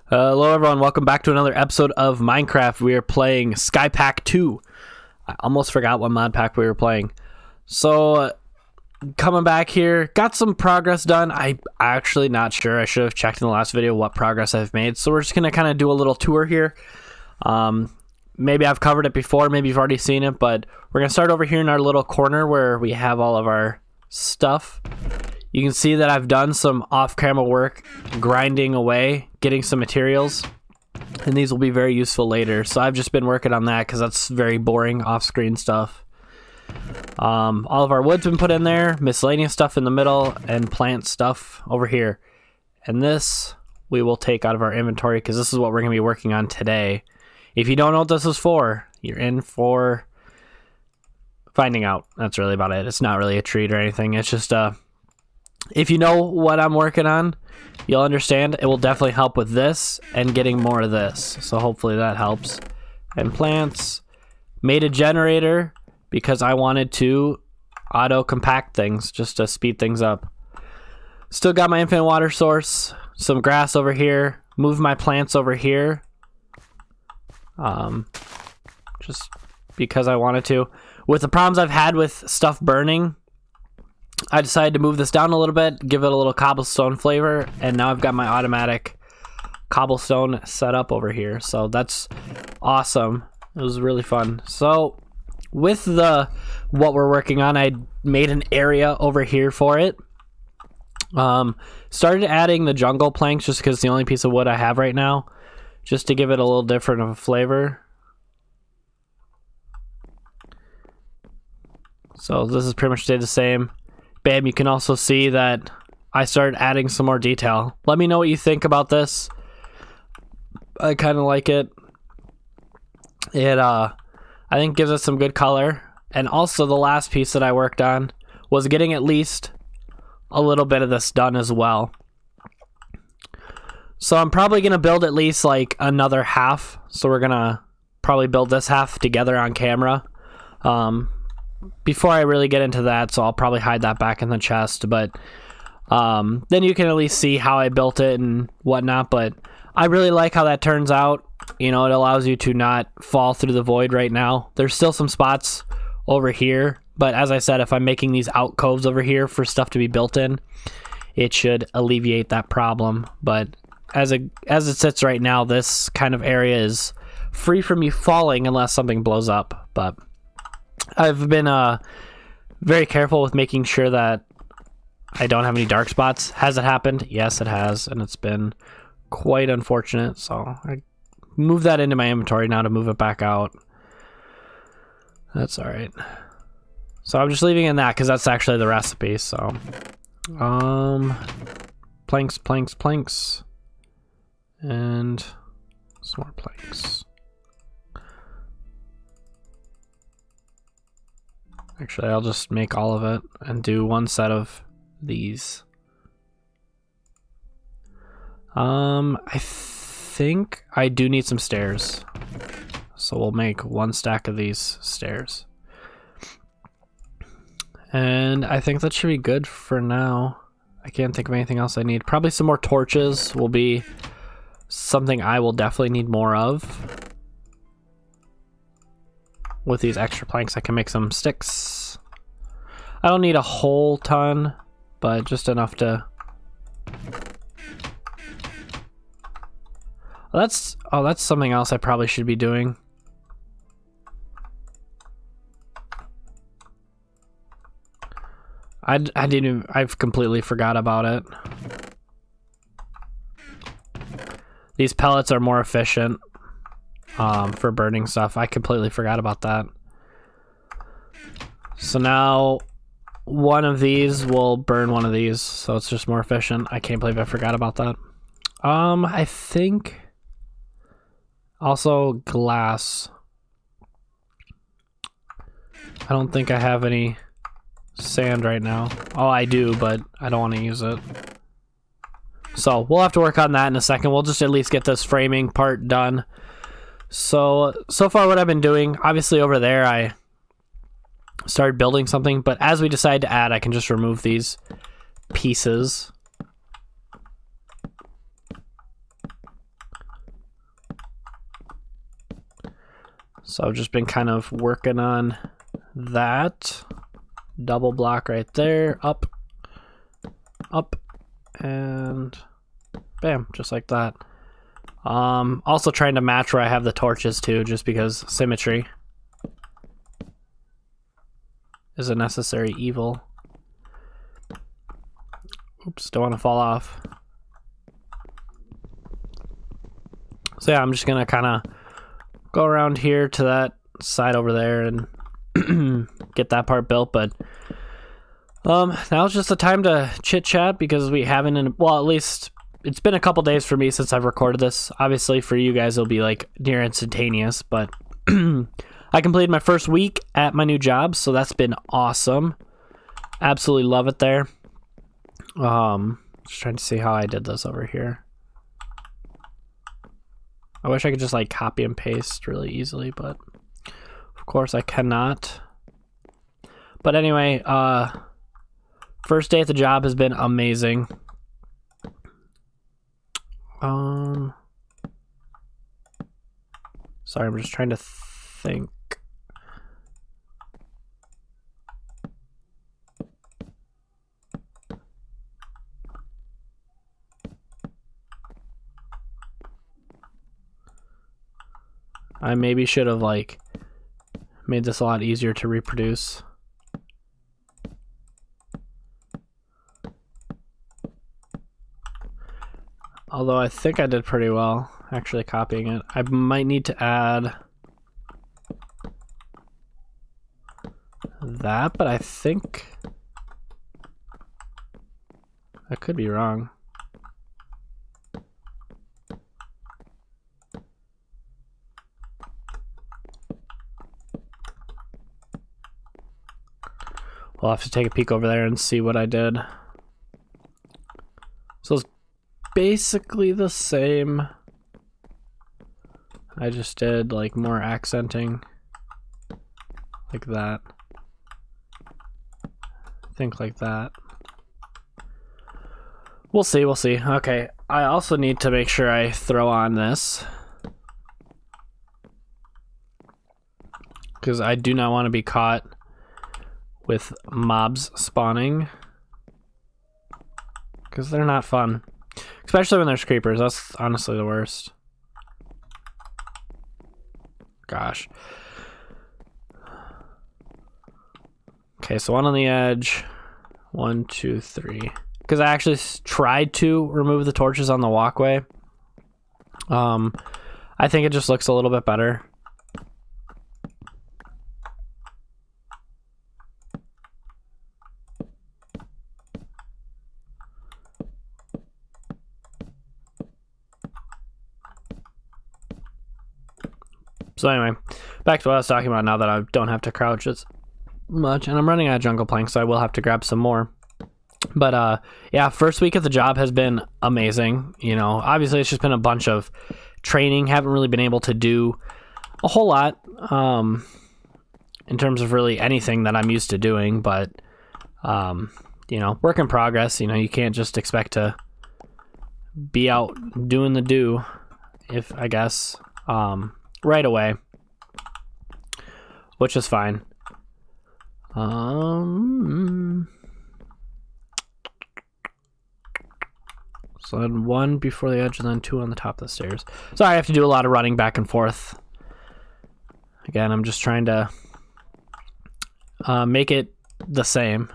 Hello everyone, welcome back to another episode of Minecraft. We are playing Sky Pack 2. I almost forgot what mod pack we were playing. So, coming back here, got some progress done. I'm actually not sure. I should have checked in the last video what progress I've made. So we're just going to kind of do a little tour here. Maybe I've covered it before, maybe you've already seen it, but we're going to start over here in our little corner where we have all of our stuff. You can see that I've done some off-camera work, grinding away, getting some materials, and these will be very useful later. So I've just been working on that because that's very boring off-screen stuff. All of our wood's been put in there, miscellaneous stuff in the middle, and plant stuff over here. And this we will take out of our inventory because this is what we're going to be working on today. If you don't know what this is for, you're in for finding out. That's really about it. It's not really a treat or anything. It's just if you know what I'm working on, you'll understand. It will definitely help with this and getting more of this. So hopefully that helps. And plants. Made a generator because I wanted to auto compact things just to speed things up. Still got my infinite water source. Some grass over here. Move my plants over here. Just because I wanted to. With the problems I've had with stuff burning, I decided to move this down a little bit, give it a little cobblestone flavor, and now I've got my automatic cobblestone set up over here. So that's awesome. It was really fun. So with what we're working on, I made an area over here for it. Started adding the jungle planks just because it's the only piece of wood I have right now, just to give it a little different of a flavor. So this is pretty much stayed the same. Bam, you can also see that I started adding some more detail. Let me know what you think about this. I kind of like it. It, I think gives it some good color. And also the last piece that I worked on was getting at least a little bit of this done as well. So I'm probably going to build at least like another half. So we're going to probably build this half together on camera. Before I really get into that, so I'll probably hide that back in the chest, but then you can at least see how I built it and whatnot. But I really like how that turns out. You know, it allows you to not fall through the void right now. There's still some spots over here, but as I said, if I'm making these alcoves over here for stuff to be built in, it should alleviate that problem. But as it sits right now, this kind of area is free from you falling unless something blows up. But I've been very careful with making sure that I don't have any dark spots. Has it happened? Yes, it has, and it's been quite unfortunate. So I moved that into my inventory now to move it back out. That's all right. So I'm just leaving in that because that's actually the recipe. So planks, planks, planks, and some more planks. Actually, I'll just make all of it and do one set of these. I think I do need some stairs. So we'll make one stack of these stairs. And I think that should be good for now. I can't think of anything else I need. Probably some more torches will be something I will definitely need more of. With these extra planks, I can make some sticks. I don't need a whole ton, but just enough to... that's something else I probably should be doing. I've completely forgot about it. These pellets are more efficient for burning stuff. I completely forgot about that. So now one of these will burn one of these, so it's just more efficient. I can't believe I forgot about that. I think also glass. I don't think I have any sand right now. Oh, I do, but I don't want to use it. So we'll have to work on that in a second. We'll just at least get this framing part done. So far what I've been doing, obviously over there I started building something, but as we decide to add, I can just remove these pieces So I've just been kind of working on that. Double block right there, up, and bam, just like that. Also trying to match where I have the torches too, just because symmetry is a necessary evil. Oops, don't want to fall off. So yeah, I'm just gonna kind of go around here to that side over there and get that part built. But now it's just the time to chit chat because we haven't, well, at least it's been a couple days for me since I've recorded this. Obviously for you guys it'll be like near instantaneous, but I completed my first week at my new job, so that's been awesome. Absolutely love it there. Just trying to see how I did this over here. I wish I could just like copy and paste really easily, but of course I cannot. But anyway, first day at the job has been amazing. Sorry, I'm just trying to think. I maybe should have like made this a lot easier to reproduce. Although I think I did pretty well actually copying it. I might need to add that, but I think I could be wrong. We'll have to take a peek over there and see what I did. So it's basically the same. I just did like more accenting like that. Think like that. We'll see, we'll see. Okay, I also need to make sure I throw on this, because I do not want to be caught with mobs spawning, because they're not fun, especially when there's creepers. That's honestly the worst. Gosh. Okay, so one on the edge. 1, 2, 3. Because I actually tried to remove the torches on the walkway. I think it just looks a little bit better. So anyway, back to what I was talking about now that I don't have to crouch as much, and I'm running out of jungle planks, so I will have to grab some more. But yeah, first week at the job has been amazing. You know, obviously it's just been a bunch of training. Haven't really been able to do a whole lot in terms of really anything that I'm used to doing, but you know, work in progress. You know, you can't just expect to be out doing the do, if I guess, right away, which is fine. So then 1 before the edge and then 2 on the top of the stairs. Sorry, I have to do a lot of running back and forth. Again, I'm just trying to make it the same.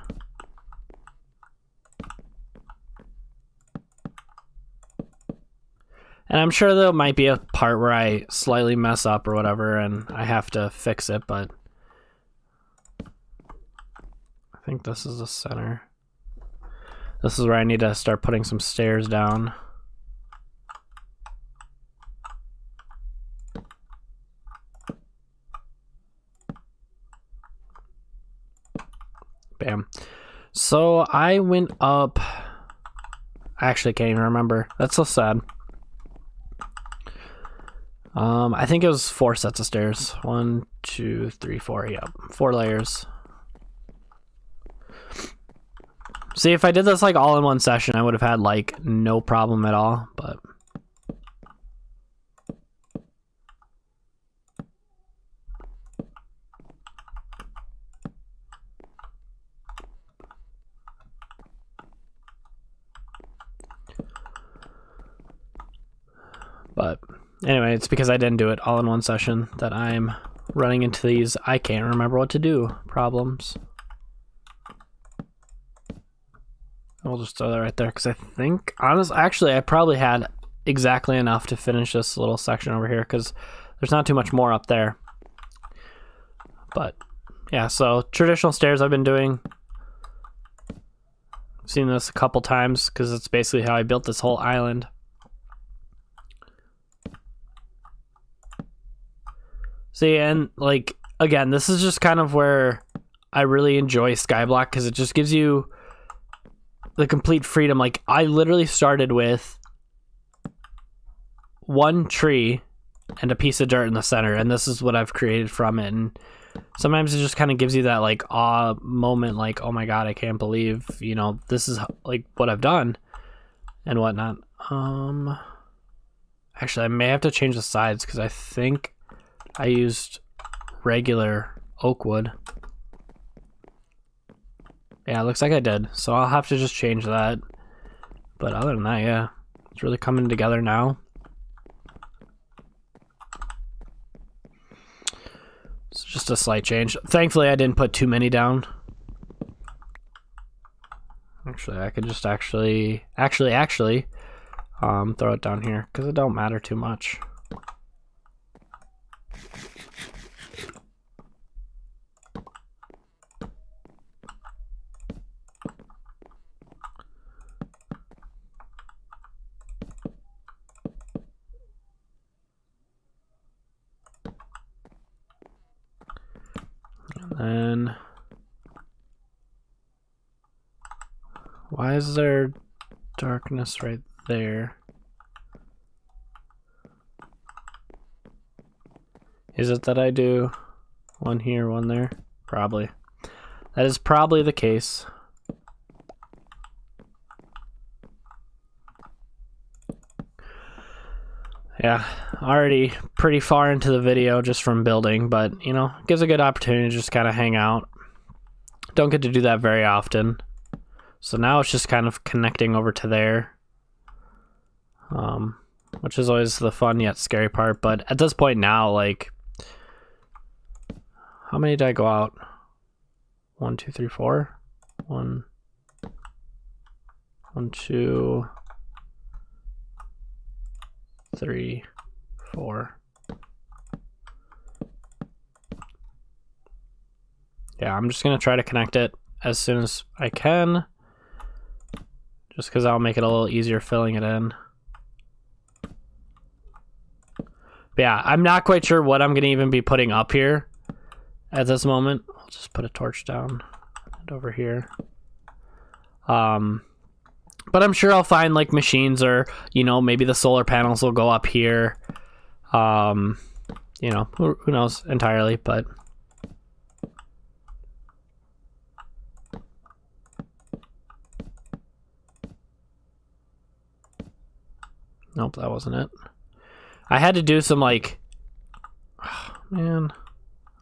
And I'm sure there might be a part where I slightly mess up or whatever and I have to fix it, but I think this is the center. This is where I need to start putting some stairs down. Bam. So I went up. I actually can't even remember. That's so sad. I think it was 4 sets of stairs. 1, 2, 3, 4. Yep, 4 layers. See, if I did this like all in one session, I would have had like no problem at all, but But anyway, it's because I didn't do it all in one session that I'm running into these I can't remember what to do problems. We'll just throw that right there because I think, actually, I probably had exactly enough to finish this little section over here because there's not too much more up there. But yeah, so traditional stairs I've been doing. I've seen this a couple times because it's basically how I built this whole island. See, and like, again, this is just kind of where I really enjoy Skyblock because it just gives you the complete freedom. Like, I literally started with one tree and a piece of dirt in the center, and this is what I've created from it. And sometimes it just kind of gives you that like awe moment, like, oh my god, I can't believe, you know, this is like what I've done and whatnot. Actually, I may have to change the sides because I think I used regular oak wood. Yeah, it looks like I did. So I'll have to just change that. But other than that, yeah, it's really coming together now. It's just a slight change. Thankfully, I didn't put too many down. Actually, I could just actually throw it down here because it don't matter too much. And why is there darkness right there? Is it that I do one here, one there? Probably. That is probably the case. Yeah, already pretty far into the video just from building, but, you know, it gives a good opportunity to just kind of hang out. Don't get to do that very often. So now it's just kind of connecting over to there, which is always the fun yet scary part. But at this point now, like, how many did I go out? 1, 2, 3, 4. 1, 2, 3, 4. Yeah, I'm just gonna try to connect it as soon as I can, just because I'll make it a little easier filling it in. But yeah, I'm not quite sure what I'm gonna even be putting up here at this moment. I'll just put a torch down and over here. But I'm sure I'll find like machines, or, you know, maybe the solar panels will go up here. You know, who knows entirely, but nope, that wasn't it. I had to do some like, oh, man,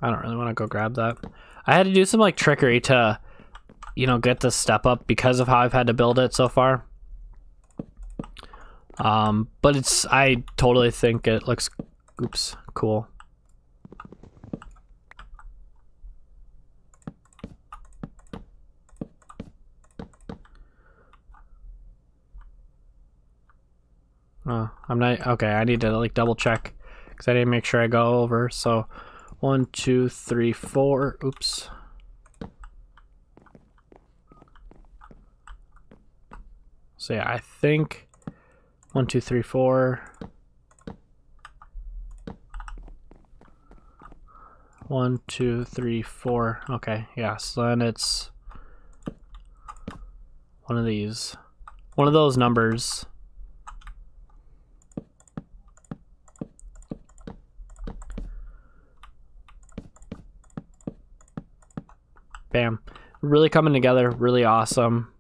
I don't really want to go grab that. I had to do some like trickery to, you know, get this step up because of how I've had to build it so far. But I totally think it looks, oops, cool. Oh, I'm not, okay, I need to like double check because I didn't make sure I go over. So 1, 2, 3, 4, oops. So yeah, I think 1, 2, 3, 4. 1, 2, 3, 4. Okay, yeah, so then it's one of these. One of those numbers. Bam. Really coming together, really awesome.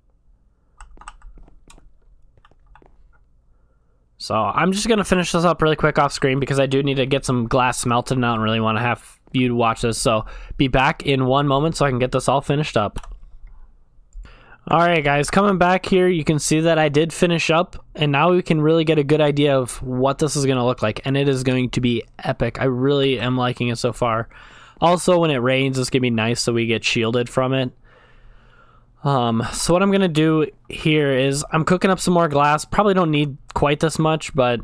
So I'm just going to finish this up really quick off screen because I do need to get some glass smelted and I don't really want to have you watch this. So be back in one moment so I can get this all finished up. Alright guys, coming back here, you can see that I did finish up, and now we can really get a good idea of what this is going to look like, and it is going to be epic. I really am liking it so far. Also, when it rains, it's going to be nice so we get shielded from it. So what I'm going to do here is I'm cooking up some more glass. Probably don't need quite this much, but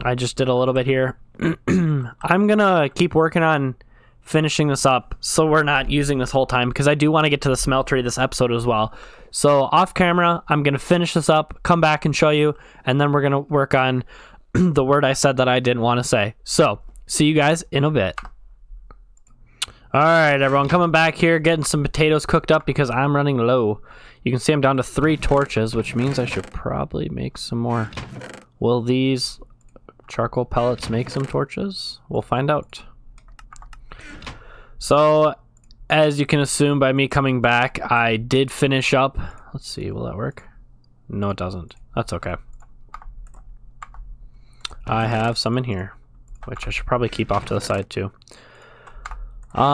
I just did a little bit here. I'm going to keep working on finishing this up so we're not using this whole time, because I do want to get to the smeltery this episode as well. So off camera, I'm going to finish this up, come back and show you, and then we're going to work on the word I said that I didn't want to say. So see you guys in a bit. All right, everyone, coming back here, getting some potatoes cooked up because I'm running low. You can see I'm down to 3 torches, which means I should probably make some more. Will these charcoal pellets make some torches? We'll find out. So, as you can assume by me coming back, I did finish up. Let's see, will that work? No, it doesn't. That's okay. I have some in here, which I should probably keep off to the side too. So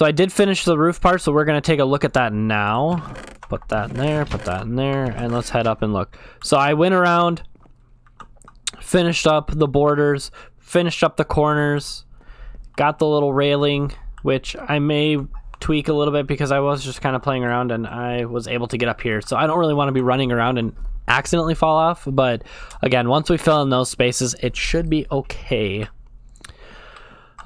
I did finish the roof part, so we're going to take a look at that now. Put that in there, put that in there, and let's head up and look. So I went around, finished up the borders, finished up the corners, got the little railing, which I may tweak a little bit because I was just kind of playing around and I was able to get up here. So I don't really want to be running around and accidentally fall off, but again, once we fill in those spaces, it should be okay.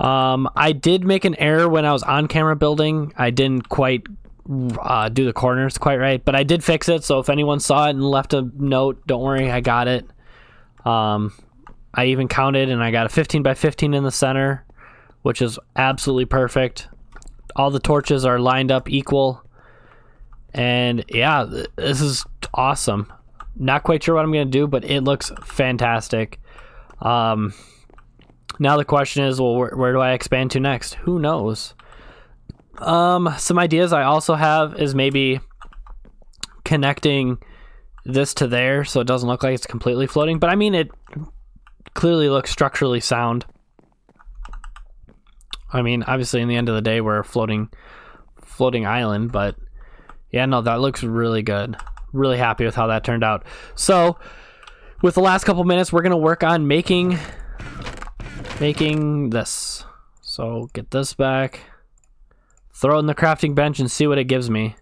I did make an error when I was on camera building. I didn't quite do the corners quite right, but I did fix it. So if anyone saw it and left a note, don't worry, I got it. I even counted and I got a 15 by 15 in the center, which is absolutely perfect. All the torches are lined up equal. And yeah, this is awesome. Not quite sure what I'm going to do, but it looks fantastic. Now the question is, well, where do I expand to next? Who knows? Some ideas I also have is maybe connecting this to there so it doesn't look like it's completely floating. But I mean, it clearly looks structurally sound. I mean, obviously, in the end of the day, we're a floating island. But yeah, no, that looks really good. Really happy with how that turned out. So with the last couple minutes, we're going to work on making this. So get this back, throw it in the crafting bench and see what it gives me.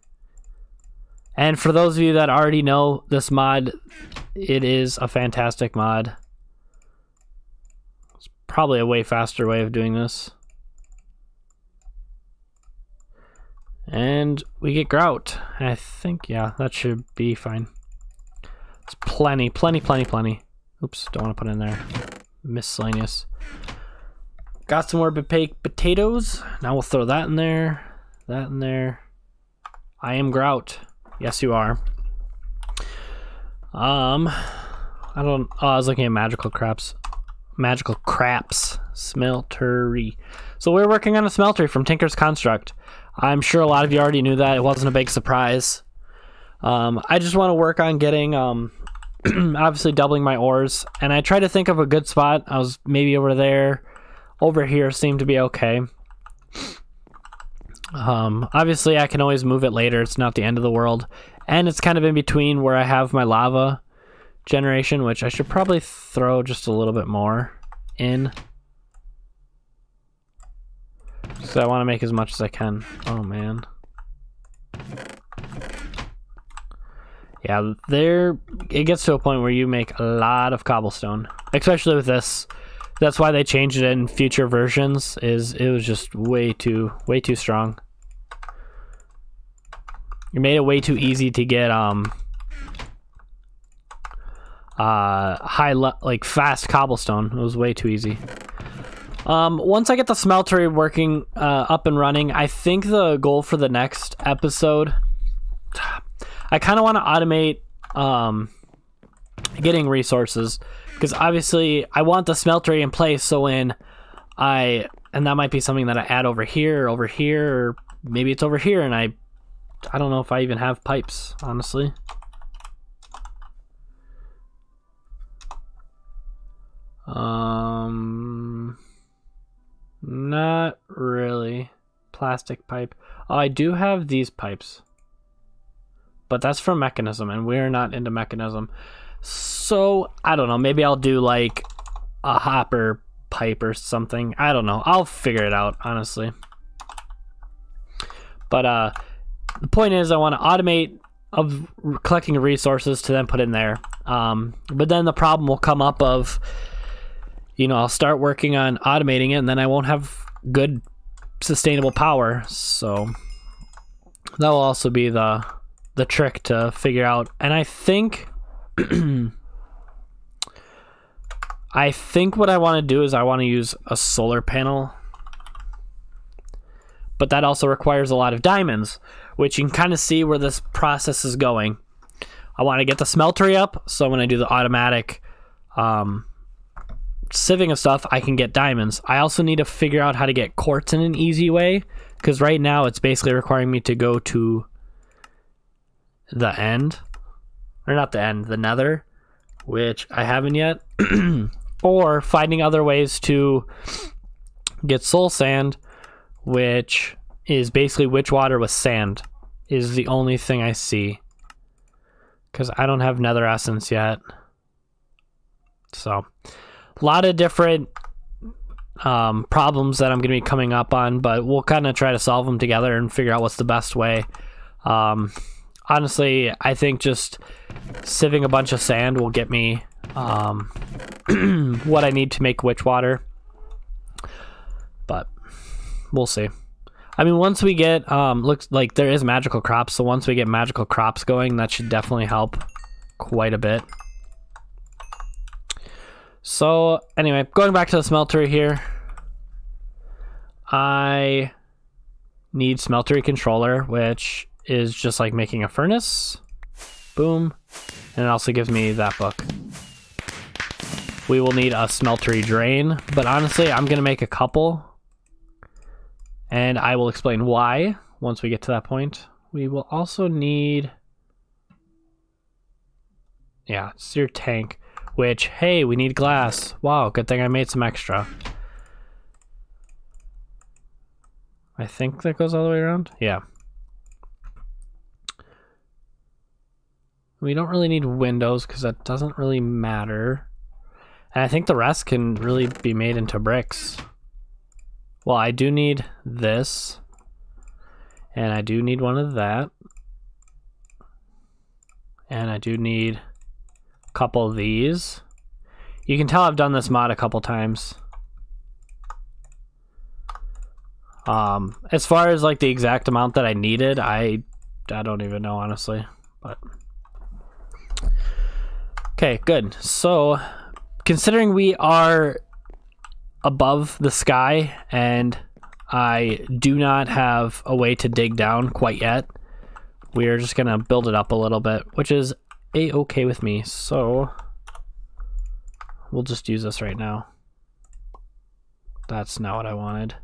And for those of you that already know this mod, it is a fantastic mod. It's probably a way faster way of doing this. And we get grout. I think, yeah, that should be fine. It's plenty. Oops, don't want to put it in there. Miscellaneous. Got some more baked potatoes. Now we'll throw that in there. That in there. I am grout. Yes, you are. I was looking at magical craps. Magical craps. Smeltery. So we're working on a smeltery from Tinker's Construct. I'm sure a lot of you already knew that. It wasn't a big surprise. I just want to work on getting, obviously doubling my ores. And I tried to think of a good spot. I was maybe over there. Over here seemed to be okay. Obviously, I can always move it later. It's not the end of the world. And it's kind of in between where I have my lava generation, which I should probably throw just a little bit more in. So I want to make as much as I can. Oh, man. Yeah, it gets to a point where you make a lot of cobblestone, especially with this. That's why they changed it in future versions. It was just way too strong. It made it way too easy to get fast cobblestone. It was way too easy. Once I get the smeltery working up and running, I think the goal for the next episode, I kind of want to automate getting resources, because obviously I want the smeltery in place, so and that might be something that I add over here, or maybe it's over here, and I don't know if I even have pipes, honestly. Not really. Plastic pipe. Oh, I do have these pipes. but that's from mechanism, and we're not into mechanism. So I don't know, maybe I'll do like a hopper pipe or something. I don't know, I'll figure it out, honestly. But the point is, I want to automate of collecting resources to then put in there. But then the problem will come up of, you know, I'll start working on automating it, and then I won't have good sustainable power. So that will also be the trick to figure out. And I think I think what I want to do is I want to use a solar panel, but that also requires a lot of diamonds, which you can kind of see where this process is going. I want to get the smeltery up, so when I do the automatic sieving of stuff, I can get diamonds. I also need to figure out how to get quartz in an easy way, because right now it's basically requiring me to go to the end, or not the end, the nether, which I haven't yet, or finding other ways to get soul sand, which is basically witch water with sand, is the only thing I see, because I don't have nether essence yet. So a lot of different problems that I'm going to be coming up on, but we'll kind of try to solve them together and figure out what's the best way. Honestly, I think just sieving a bunch of sand will get me what I need to make witch water, but we'll see. I mean, once we get looks like there is magical crops, so once we get magical crops going, that should definitely help quite a bit. So anyway, going back to the smeltery here, I need smeltery controller, which is just like making a furnace. Boom. And it also gives me that book. We will need a smeltery drain, but honestly, I'm going to make a couple, and I will explain why once we get to that point. We will also need, yeah, it's your tank, which, hey, we need glass. Wow, good thing I made some extra. I think that goes all the way around. Yeah. We don't really need windows because that doesn't really matter. And I think the rest can really be made into bricks. Well, I do need this. And I do need one of that. And I do need a couple of these. You can tell I've done this mod a couple times. As far as like the exact amount that I needed, I don't even know, honestly. But okay, good. So considering we are above the sky and I do not have a way to dig down quite yet, we are just gonna build it up a little bit, which is a-okay with me. So we'll just use this right now. That's not what I wanted.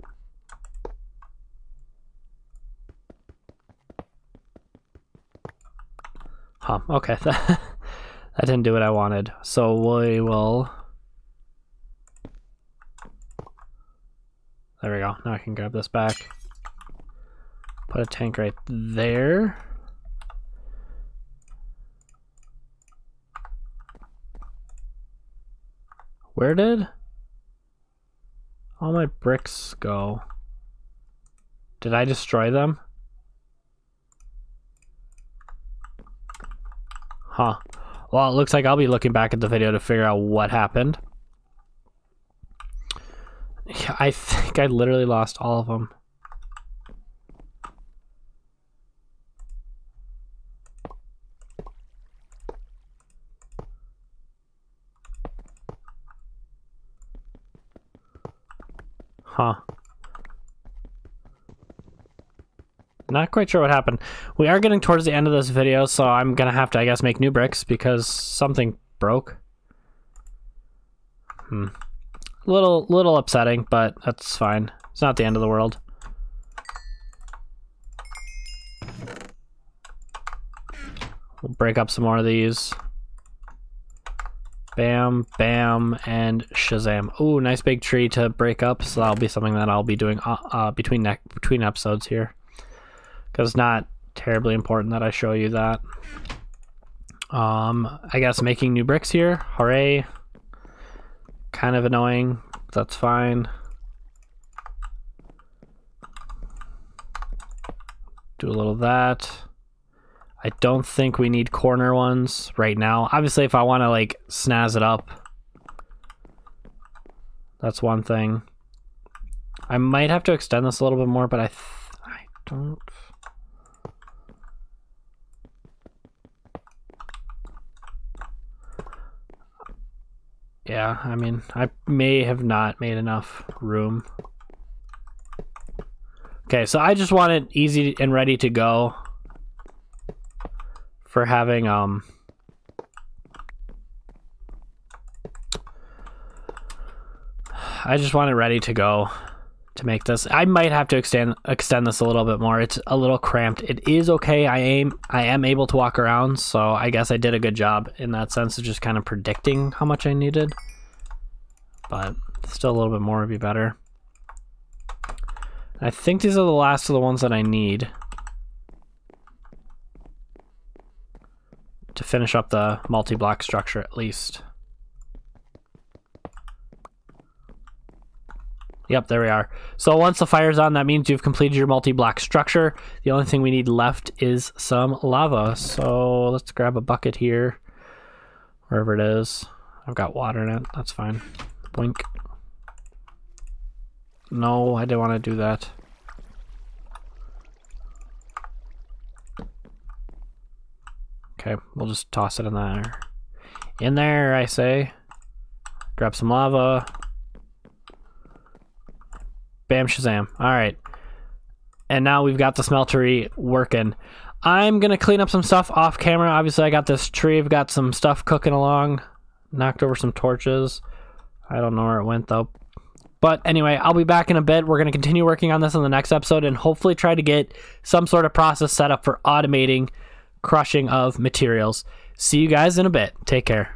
Huh, okay. That didn't do what I wanted. So we will... There we go. Now I can grab this back. Put a tank right there. Where did all my bricks go? Did I destroy them? Huh. Well, it looks like I'll be looking back at the video to figure out what happened. Yeah, I think I literally lost all of them. Huh. Not quite sure what happened. We are getting towards the end of this video, so I'm gonna have to, I guess, make new bricks because something broke. Little upsetting, but that's fine. It's not the end of the world. We'll break up some more of these. Bam, bam, and shazam. Ooh, nice big tree to break up, so that'll be something that I'll be doing between episodes here. Because not terribly important that I show you that. I guess making new bricks here. Hooray. Kind of annoying. That's fine. Do a little of that. I don't think we need corner ones right now. Obviously, if I want to like snazz it up, that's one thing. I might have to extend this a little bit more, but I don't. Yeah, I mean, I may have not made enough room. Okay, so I just want it easy and ready to go for having I just want it ready to go to make this. I might have to extend this a little bit more. It's a little cramped. It is okay. I am able to walk around, so I guess I did a good job in that sense of just kind of predicting how much I needed. But still a little bit more would be better. I think these are the last of the ones that I need to finish up the multi-block structure at least. Yep, there we are. So once the fire's on, that means you've completed your multi-block structure. The only thing we need left is some lava. So let's grab a bucket here, wherever it is. I've got water in it, that's fine. Blink. No, I didn't want to do that. Okay, we'll just toss it in there. In there, I say. Grab some lava. Bam, shazam. All right. And now we've got the smeltery working. I'm going to clean up some stuff off camera. Obviously, I got this tree. I've got some stuff cooking along. Knocked over some torches. I don't know where it went, though. But anyway, I'll be back in a bit. We're going to continue working on this in the next episode and hopefully try to get some sort of process set up for automating crushing of materials. See you guys in a bit. Take care.